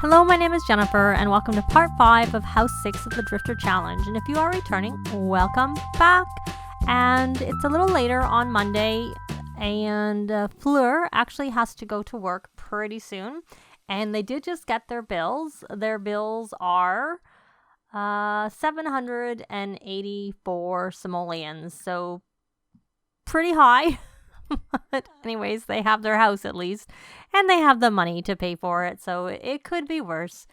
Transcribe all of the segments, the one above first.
Hello, my name is Jennifer, and welcome to part 5 of House 6 of the Drifter Challenge. And if you are returning, welcome back. And it's a little later on Monday, and Fleur actually has to go to work pretty soon. And they did just get their bills. Their bills are 784 simoleons, so pretty high. But anyways, they have their house at least, and they have the money to pay for it, so it could be worse.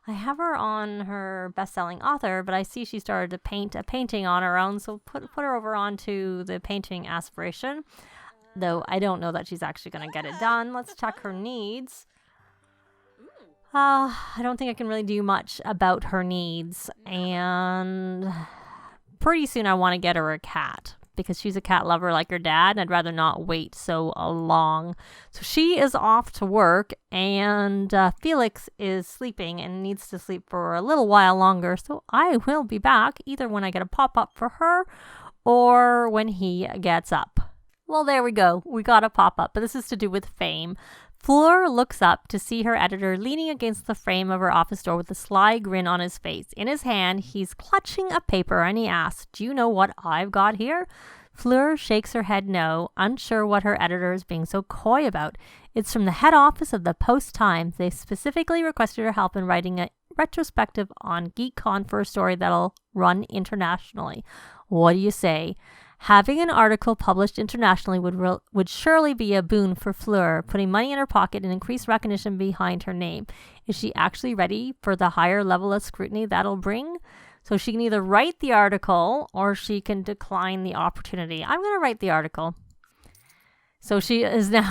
I have her on her best-selling author, but I see she started to paint a painting on her own, so put her over onto the painting Aspiration, though I don't know that she's actually going to get it done. Let's check her needs. I don't think I can really do much about her needs, and pretty soon I want to get her a cat, because she's a cat lover like her dad, and I'd rather not wait so long. So she is off to work, and Felix is sleeping and needs to sleep for a little while longer. So I will be back either when I get a pop-up for her or when he gets up. Well, there we go. We got a pop-up, but this is to do with fame. Fleur looks up to see her editor leaning against the frame of her office door with a sly grin on his face. In his hand, he's clutching a paper, and he asks, "Do you know what I've got here?" Fleur shakes her head no, unsure what her editor is being so coy about. It's from the head office of the Post-Times. They specifically requested her help in writing a retrospective on GeekCon for a story that'll run internationally. What do you say? Having an article published internationally would surely be a boon for Fleur, putting money in her pocket and increased recognition behind her name. Is she actually ready for the higher level of scrutiny that'll bring? So she can either write the article or she can decline the opportunity. I'm going to write the article. So she's a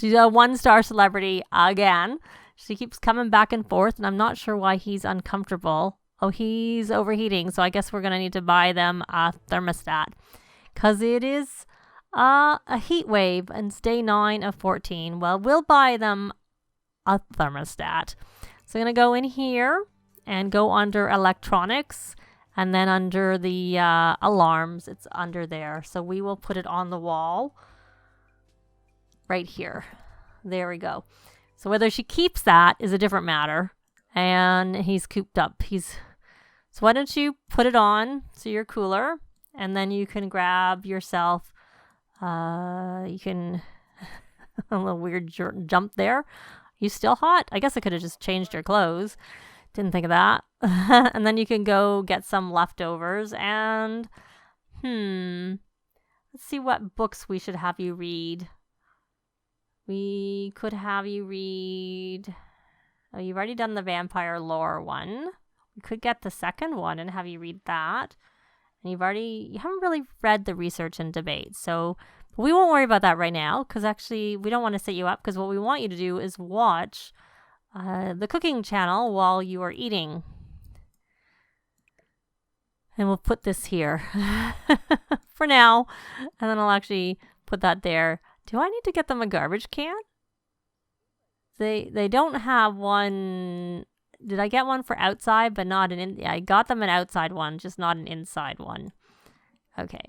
1-star celebrity again. She keeps coming back and forth, and I'm not sure why he's uncomfortable. Oh, he's overheating, so I guess we're going to need to buy them a thermostat. Because it is a heat wave, and it's day 9 of 14. Well, we'll buy them a thermostat. So I'm going to go in here and go under electronics, and then under the alarms, it's under there. So we will put it on the wall right here. There we go. So whether she keeps that is a different matter. And he's cooped up. So why don't you put it on so you're cooler? And then you can grab yourself, you can, a little weird jump there. You still hot? I guess I could have just changed your clothes. Didn't think of that. And then you can go get some leftovers and, let's see what books we should have you read. We could have you read, oh, you've already done the vampire lore one. We could get the second one and have you read that. And you haven't really read the research and debate. So we won't worry about that right now, because actually we don't want to set you up, because what we want you to do is watch the cooking channel while you are eating. And we'll put this here for now. And then I'll actually put that there. Do I need to get them a garbage can? They don't have one. Did I get one for outside, but not I got them an outside one, just not an inside one. Okay.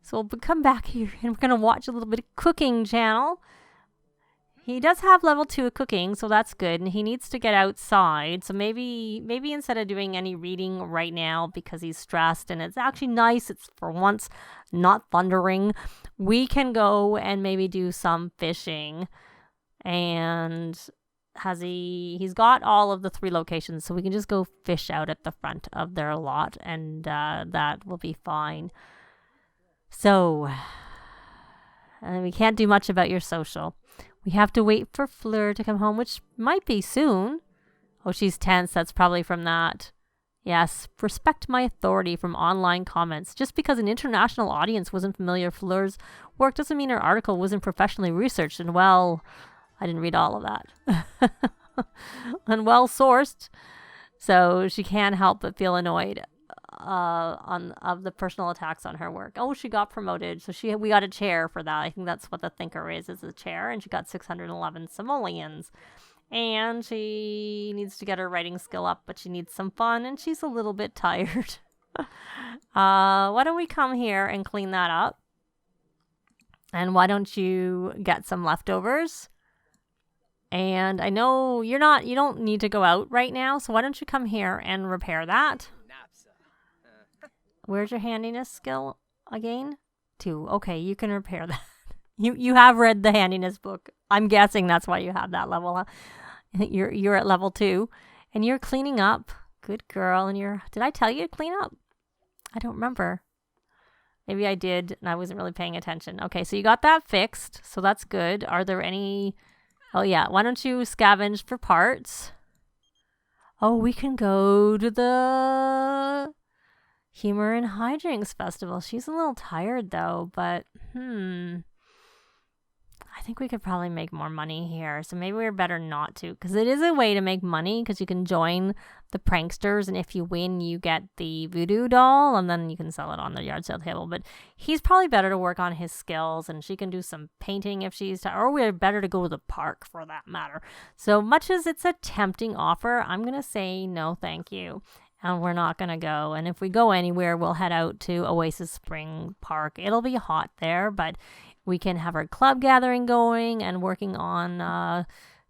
So we'll come back here, and we're going to watch a little bit of cooking channel. He does have level 2 of cooking, so that's good. And he needs to get outside. So maybe instead of doing any reading right now, because he's stressed, and it's actually nice, it's for once not thundering, we can go and maybe do some fishing. And he's got all of the 3 locations, so we can just go fish out at the front of their lot, and that will be fine. So we can't do much about your social. We have to wait for Fleur to come home, which might be soon. Oh, she's tense. That's probably from that. Yes, respect my authority from online comments. Just because an international audience wasn't familiar with Fleur's work doesn't mean her article wasn't professionally researched and well, I didn't read all of that. And well sourced, so she can't help but feel annoyed of the personal attacks on her work. Oh, she got promoted, so we got a chair for that. I think that's what the thinker is a chair, and she got 611 simoleons. And she needs to get her writing skill up, but she needs some fun, and she's a little bit tired. Why don't we come here and clean that up? And why don't you get some leftovers? And I know you don't need to go out right now, so why don't you come here and repair that? Where's your handiness skill again? 2. Okay, you can repair that. You have read the handiness book. I'm guessing that's why you have that level. Huh? You're at level 2, and you're cleaning up. Good girl. And did I tell you to clean up? I don't remember. Maybe I did, and I wasn't really paying attention. Okay, so you got that fixed, so that's good. Are there any... Oh, yeah. Why don't you scavenge for parts? Oh, we can go to the Humor and Hijinks Festival. She's a little tired, though, but, I think we could probably make more money here, so maybe we're better not to, because it is a way to make money, because you can join the pranksters, and if you win, you get the voodoo doll, and then you can sell it on the yard sale table. But he's probably better to work on his skills, and she can do some painting if she's or we're better to go to the park, for that matter. So much as it's a tempting offer, I'm going to say no thank you, and we're not going to go. And if we go anywhere, we'll head out to Oasis Spring Park. It'll be hot there, but we can have our club gathering going and working on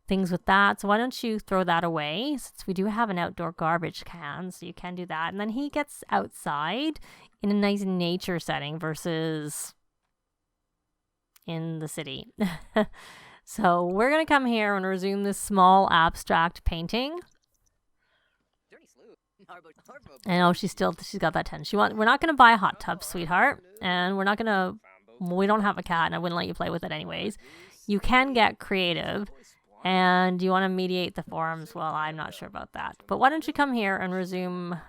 things with that. So why don't you throw that away, since we do have an outdoor garbage can, so you can do that. And then he gets outside in a nice nature setting versus in the city. So we're going to come here and resume this small abstract painting. And oh, she's got that 10. We're not going to buy a hot tub, sweetheart. And we're not going to... We don't have a cat, and I wouldn't let you play with it anyways. You can get creative, and you want to mediate the forums. Well, I'm not sure about that. But why don't you come here and resume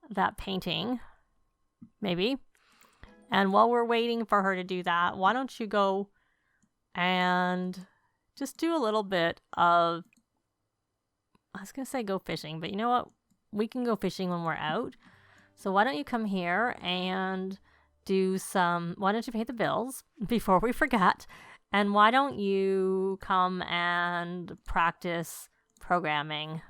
that painting, maybe. And while we're waiting for her to do that, why don't you go and just do a little bit of... I was going to say go fishing, but you know what? We can go fishing when we're out. So why don't you come here and... why don't you pay the bills before we forget, and why don't you come and practice programming?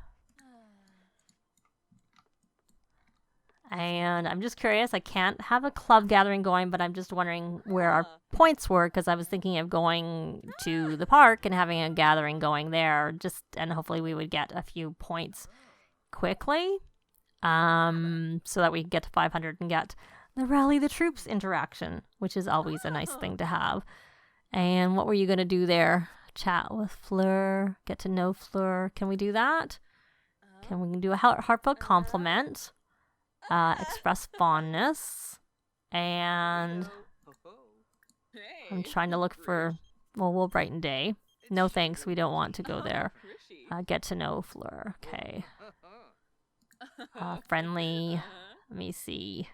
And I'm just curious, I can't have a club gathering going, but I'm just wondering where our points were, because I was thinking of going to the park and having a gathering going there, and hopefully we would get a few points quickly, so that we can get to 500 and get the Rally the Troops interaction, which is always a nice thing to have. And what were you going to do there? Chat with Fleur, get to know Fleur. Can we do that? Can we do a heartfelt compliment? Express fondness. And I'm trying to look for, Will Brighton Day. No thanks, we don't want to go there. Get to know Fleur. Okay. Friendly. Let me see.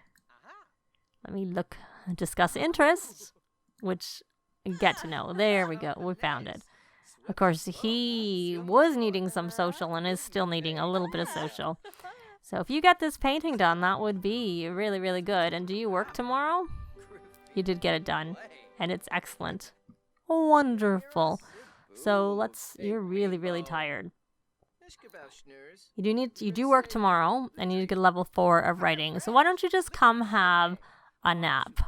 Let me look. Discuss interests, which get to know. There we go. We found it. Of course, he was needing some social and is still needing a little bit of social. So if you get this painting done, that would be really, really good. And do you work tomorrow? You did get it done. And it's excellent. Wonderful. So you're really, really tired. You do work tomorrow, and you get a level 4 of writing. So why don't you just come have a nap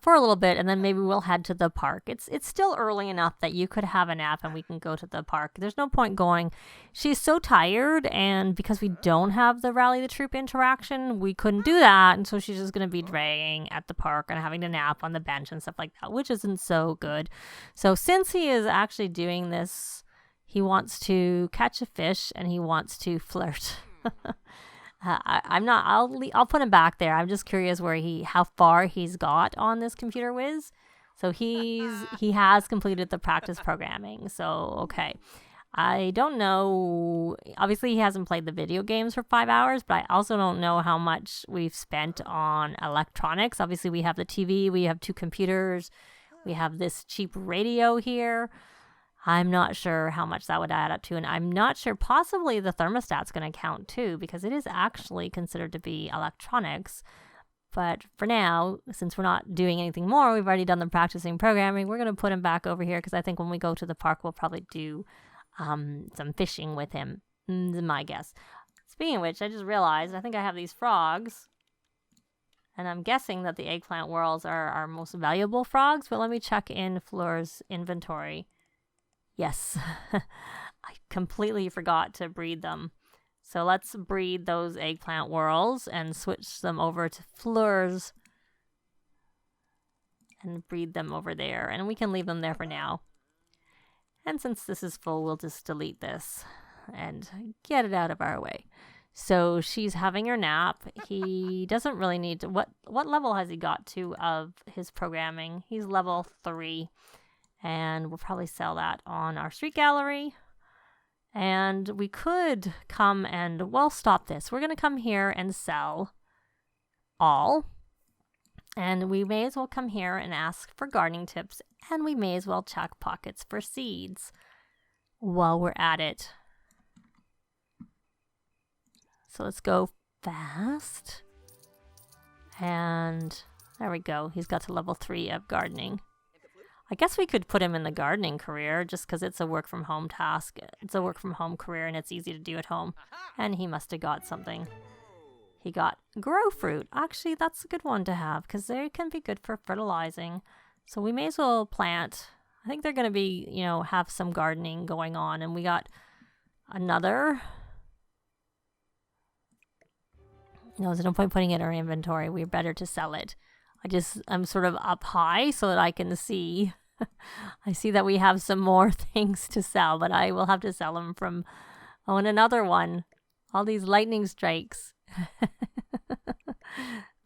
for a little bit, and then maybe we'll head to the park. It's still early enough that you could have a nap and we can go to the park. There's no point going. She's so tired, and because we don't have the Rally the Troop interaction, we couldn't do that, and so she's just going to be dragging at the park and having to nap on the bench and stuff like that, which isn't so good. So since he is actually doing this, he wants to catch a fish and he wants to flirt. I'll put him back there. I'm just curious how far he's got on this computer whiz. So he has completed the practice programming. So, okay. I don't know. Obviously, he hasn't played the video games for 5 hours, but I also don't know how much we've spent on electronics. Obviously, we have the TV. We have 2 computers. We have this cheap radio here. I'm not sure how much that would add up to, and I'm not sure, possibly the thermostat's going to count too, because it is actually considered to be electronics. But for now, since we're not doing anything more, we've already done the practicing programming, we're going to put him back over here, because I think when we go to the park, we'll probably do some fishing with him, my guess. Speaking of which, I just realized, I think I have these frogs, And I'm guessing that the eggplant whorls are our most valuable frogs, but let me check in Fleur's inventory. Yes, I completely forgot to breed them. So let's breed those eggplant whorls and switch them over to Fleur's and breed them over there. And we can leave them there for now. And since this is full, we'll just delete this and get it out of our way. So she's having her nap. He doesn't really need to... What level has he got to of his programming? He's level 3. And we'll probably sell that on our street gallery. And we could come and... Well, stop this. We're going to come here and sell all. And we may as well come here and ask for gardening tips. And we may as well check pockets for seeds while we're at it. So let's go fast. And there we go. He's got to level 3 of gardening. I guess we could put him in the gardening career just because it's a work from home task. It's a work from home career and it's easy to do at home. And he must have got something. He got grow fruit. Actually, that's a good one to have because they can be good for fertilizing. So we may as well plant. I think they're going to be, you know, have some gardening going on. And we got another... No, there's no point putting it in our inventory. We're better to sell it. I'm sort of up high so that I can see. I see that we have some more things to sell, but I will have to sell them from... Oh, and another one. All these lightning strikes.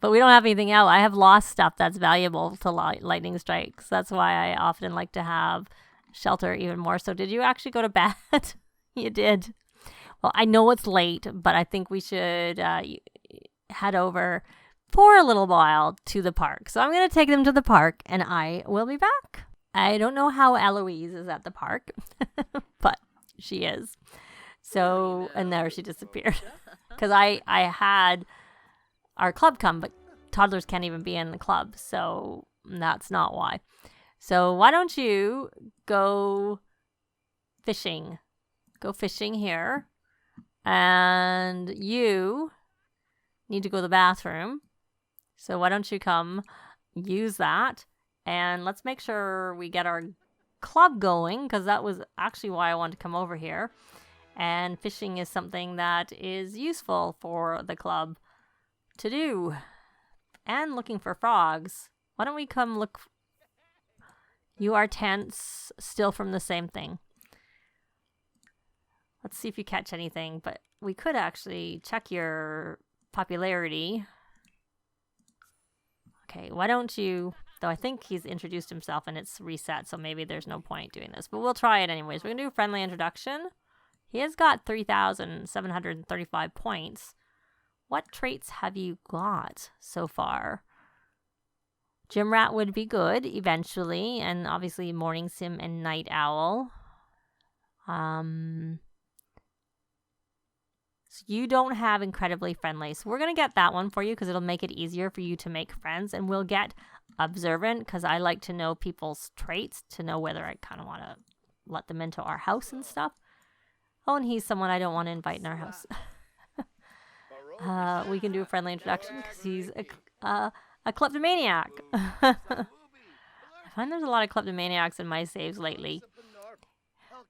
But we don't have anything else. I have lost stuff that's valuable to lightning strikes. That's why I often like to have shelter even more. So did you actually go to bed? You did. Well, I know it's late, but I think we should... head over for a little while to the park. So I'm going to take them to the park and I will be back. I don't know how Eloise is at the park, but she is. So, and there she disappeared. Because I had our club come, but toddlers can't even be in the club. So that's not why. So why don't you go fishing? Go fishing here. And you... need to go to the bathroom. So why don't you come use that and let's make sure we get our club going because that was actually why I wanted to come over here. And fishing is something that is useful for the club to do. And looking for frogs. Why don't we come look? You are tense still from the same thing. Let's see if you catch anything, but we could actually check your popularity. Okay, why don't you... Though I think he's introduced himself and it's reset, so maybe there's no point doing this. But we'll try it anyways. We're going to do a friendly introduction. He has got 3,735 points. What traits have you got so far? Gym rat would be good eventually. And obviously morning sim and night owl. So you don't have incredibly friendly. So we're going to get that one for you because it'll make it easier for you to make friends. And we'll get observant because I like to know people's traits to know whether I kind of want to let them into our house and stuff. Oh, and he's someone I don't want to invite in our house. We can do a friendly introduction because he's a kleptomaniac. I find there's a lot of kleptomaniacs in my saves lately.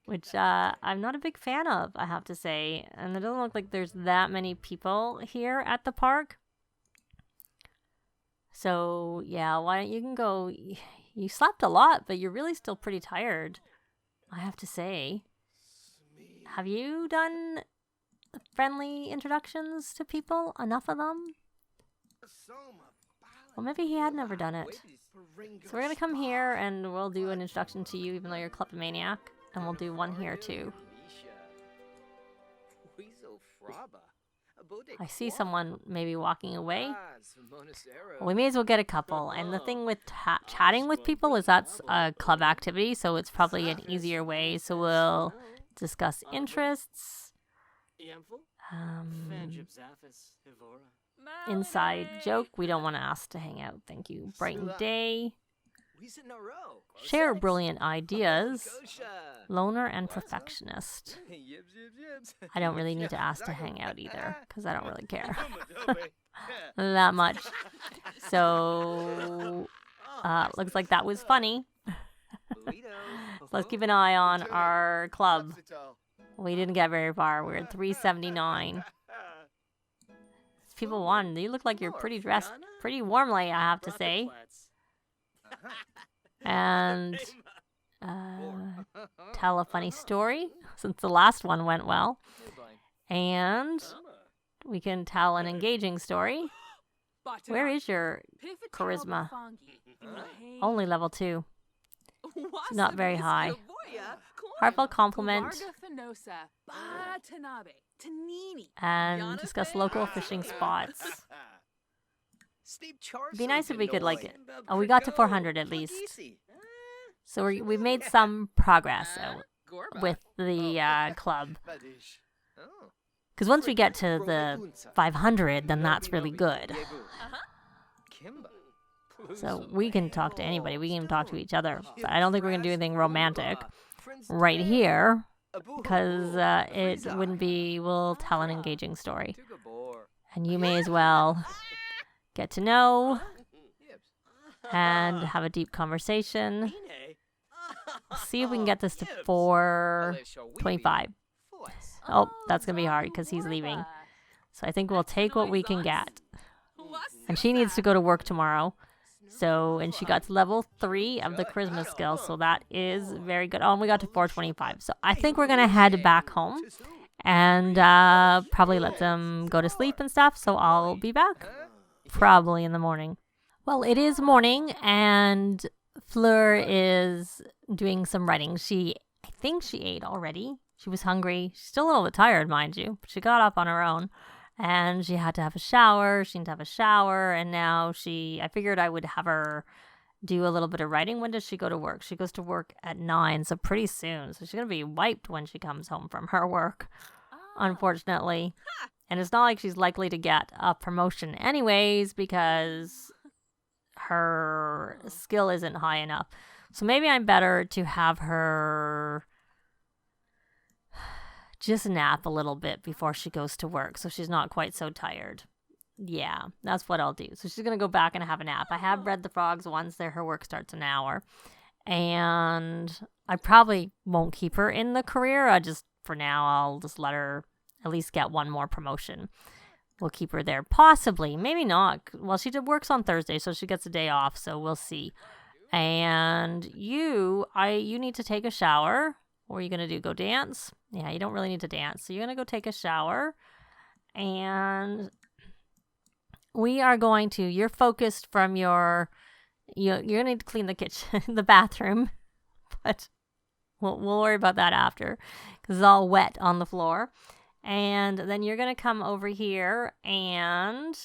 Which I'm not a big fan of, I have to say. And it doesn't look like there's that many people here at the park. So, yeah, why don't you can go... You slept a lot, but you're really still pretty tired, I have to say. Have you done friendly introductions to people? Enough of them? Well, maybe he had never done it. So we're going to come here and we'll do an introduction to you, even though you're a kleptomaniac. And we'll do one here too. I see someone maybe walking away. Well, we may as well get a couple. And the thing with chatting with people is that's a club activity, so it's probably an easier way. So we'll discuss interests. Inside joke. We don't want to ask to hang out. Thank you. Brighten day. Share brilliant ideas. Loner and perfectionist. I don't really need to ask to hang out either, because I don't really care that much. So, looks like that was funny. Let's keep an eye on our club. We didn't get very far. We're at 379. People won. You look like you're pretty dressed pretty warmly, I have to say. And tell a funny story, since the last one went well. And we can tell an engaging story. Where is your charisma? Only level 2. It's not very high. Heartfelt compliment. And discuss local fishing spots. It'd be nice if we could, like, oh, we got to 400 at least. So we've made some progress with the club. Because once we get to the 500, then that's really good. So we can talk to anybody. We can even talk to each other. But I don't think we're going to do anything romantic right here. Because it wouldn't be, we'll tell an engaging story. And you may as well get to know and have a deep conversation. See if we can get this to 425. Oh, that's going to be hard because he's leaving. So I think we'll take what we can get. And she needs to go to work tomorrow. So, and she got to level 3 of the charisma skill. So that is very good. Oh, and we got to 425. So I think we're going to head back home and probably let them go to sleep and stuff. So I'll be back probably in the morning. Well, it is morning and Fleur is doing some writing. I think she ate already. She was hungry. She's still a little bit tired, mind you. But she got up on her own. And she had to have a shower. She didn't have a shower. And now I figured I would have her do a little bit of writing. When does she go to work? She goes to work at 9, so pretty soon. So she's going to be wiped when she comes home from her work, unfortunately. And it's not like she's likely to get a promotion anyways because her skill isn't high enough. So maybe I'm better to have her just nap a little bit before she goes to work so she's not quite so tired. Yeah, that's what I'll do. So she's going to go back and have a nap. I have read the frogs once. Her work starts an hour. And I probably won't keep her in the career. For now, I'll just let her at least get one more promotion. We'll keep her there. Possibly. Maybe not. Well, she works on Thursday, so she gets a day off. So we'll see. And you need to take a shower. What are you going to do? Go dance? Yeah, you don't really need to dance. So you're going to go take a shower. And you're focused from you're going to need to clean the kitchen, the bathroom. But we'll worry about that after because it's all wet on the floor. And then you're going to come over here and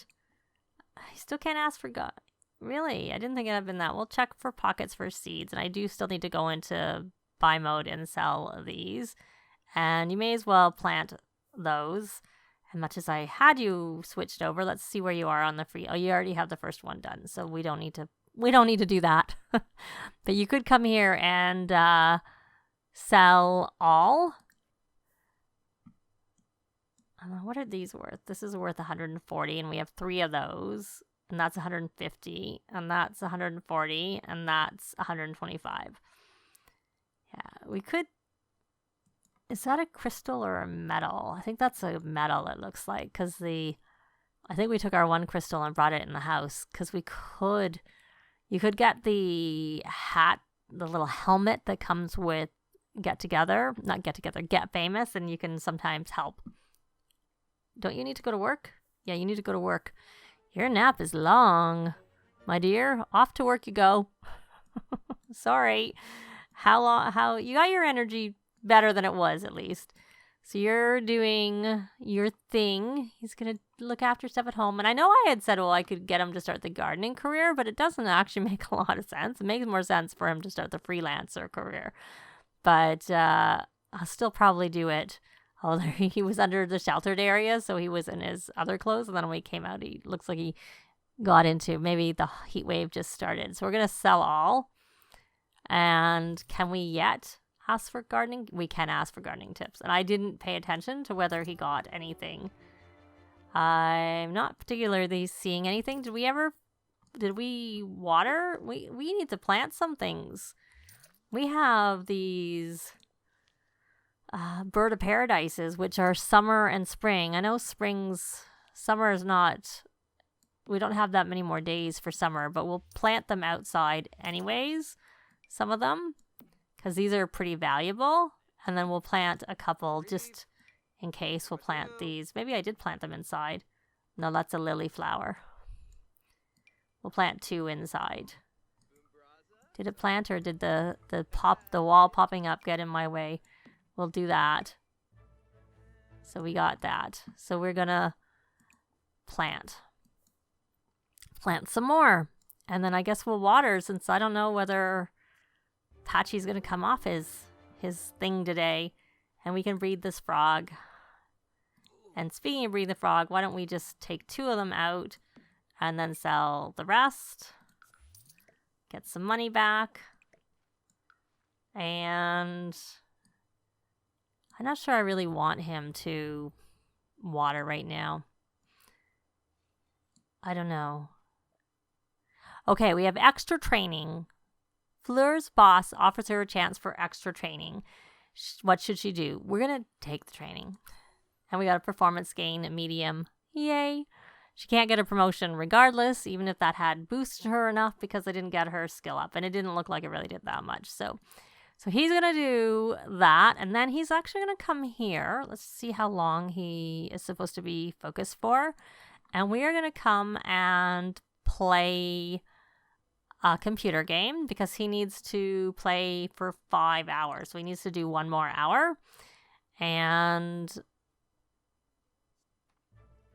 I still can't ask for God. Really? I didn't think it had been that. We'll check for pockets for seeds. And I do still need to go into buy mode and sell these. And you may as well plant those. As much as I had you switched over, let's see where you are on the free. Oh, you already have the first one done. So we don't need to do that. But you could come here and sell all. What are these worth? This is worth 140 and we have 3 of those. And that's 150 and that's 140 and that's 125. Yeah, we could. Is that a crystal or a metal? I think that's a metal, it looks like. Because I think we took our one crystal and brought it in the house. Because you could get the hat, the little helmet that comes with Get Famous. And you can sometimes help. Don't you need to go to work? Yeah, you need to go to work. Your nap is long, my dear. Off to work you go. Sorry. How you got your energy better than it was, at least. So you're doing your thing. He's going to look after stuff at home. And I know I had said, well, I could get him to start the gardening career, but it doesn't actually make a lot of sense. It makes more sense for him to start the freelancer career. But I'll still probably do it. Although he was under the sheltered area, so he was in his other clothes. And then when he came out, he looks like he got into, maybe the heat wave just started. So we're going to sell all. And can we yet ask for gardening? We can ask for gardening tips. And I didn't pay attention to whether he got anything. I'm not particularly seeing anything. Did we water? We need to plant some things. We have these bird of paradises, which are summer and spring. I know summer is not, we don't have that many more days for summer, but we'll plant them outside anyways, some of them, because these are pretty valuable. And then we'll plant a couple just in case. We'll plant these. Maybe I did plant them inside. No, that's a lily flower. We'll plant 2 inside. Did it plant, or did the wall popping up get in my way? We'll do that. So we got that. So we're gonna plant some more. And then I guess we'll water, since I don't know whether Patchy's gonna come off his thing today. And we can breed this frog. And speaking of breed the frog, why don't we just take 2 of them out and then sell the rest. Get some money back. And I'm not sure I really want him to water right now. I don't know. Okay, we have extra training. Fleur's boss offers her a chance for extra training. What should she do? We're going to take the training. And we got a performance gain, medium. Yay. She can't get a promotion regardless, even if that had boosted her enough, because I didn't get her skill up. And it didn't look like it really did that much. So he's going to do that. And then he's actually going to come here. Let's see how long he is supposed to be focused for. And we are going to come and play a computer game, because he needs to play for 5 hours. So he needs to do 1 more hour. And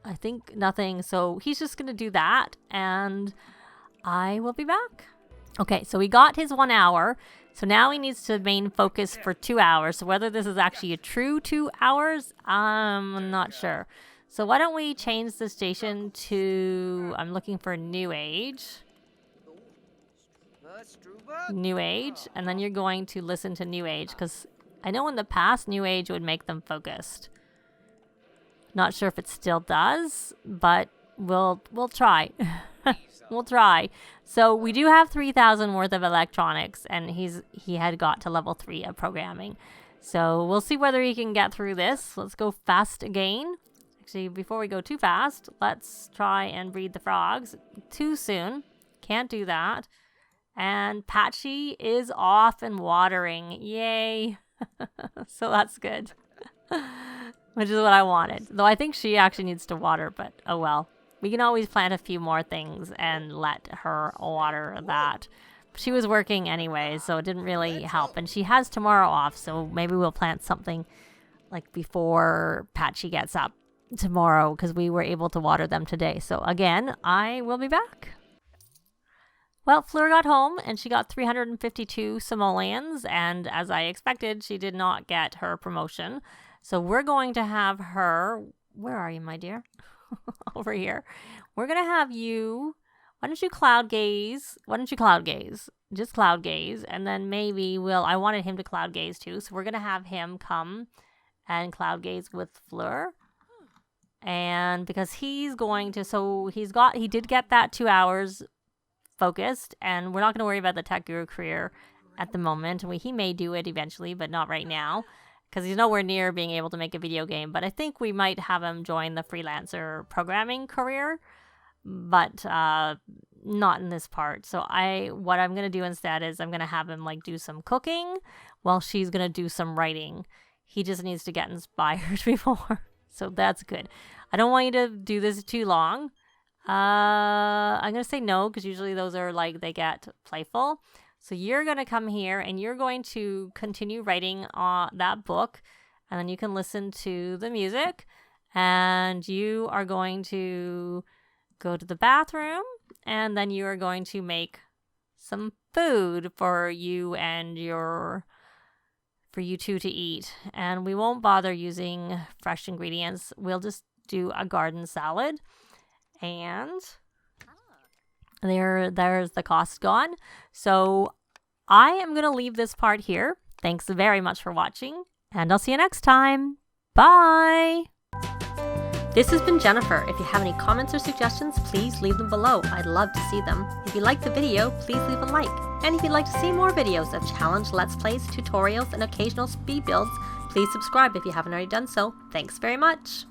I think nothing. So he's just going to do that, and I will be back. Okay, so we got his 1 hour. So now he needs to main focus for 2 hours. So whether this is actually a true 2 hours, I'm not sure. So why don't we change the station to, I'm looking for New Age. New Age. And then you're going to listen to New Age, because I know in the past New Age would make them focused. Not sure if it still does, but we'll try. We'll try. So we do have 3,000 worth of electronics, and he had got to level 3 of programming. So we'll see whether he can get through this. Let's go fast again. Actually, before we go too fast, let's try and breed the frogs. Too soon. Can't do that. And Patchy is off and watering. Yay. So that's good. Which is what I wanted. Though I think she actually needs to water, but oh well. We can always plant a few more things and let her water that. She was working anyway, so it didn't really help. And she has tomorrow off, so maybe we'll plant something like before Patchy gets up tomorrow, because we were able to water them today. So again, I will be back. Well, Fleur got home, and she got 352 simoleons, and as I expected, she did not get her promotion. So we're going to have her, where are you, my dear? Over here. We're going to have you, why don't you cloud gaze? Just cloud gaze. And then maybe I wanted him to cloud gaze too. So we're going to have him come and cloud gaze with Fleur. And because he's going to, he did get that 2 hours focused. And we're not going to worry about the tech guru career at the moment. He may do it eventually, but not right now, because he's nowhere near being able to make a video game. But I think we might have him join the freelancer programming career, but not in this part. So what I'm going to do instead is I'm going to have him do some cooking while she's going to do some writing. He just needs to get inspired before. So that's good. I don't want you to do this too long. I'm going to say no, because usually those are they get playful. So you're going to come here and you're going to continue writing that book, and then you can listen to the music, and you are going to go to the bathroom, and then you are going to make some food for you two to eat. And we won't bother using fresh ingredients. We'll just do a garden salad. And there's the cost gone. So I am going to leave this part here. Thanks very much for watching, and I'll see you next time. Bye! This has been Jennifer. If you have any comments or suggestions, please leave them below. I'd love to see them. If you liked the video, please leave a like. And if you'd like to see more videos of challenge, let's plays, tutorials, and occasional speed builds, please subscribe if you haven't already done so. Thanks very much!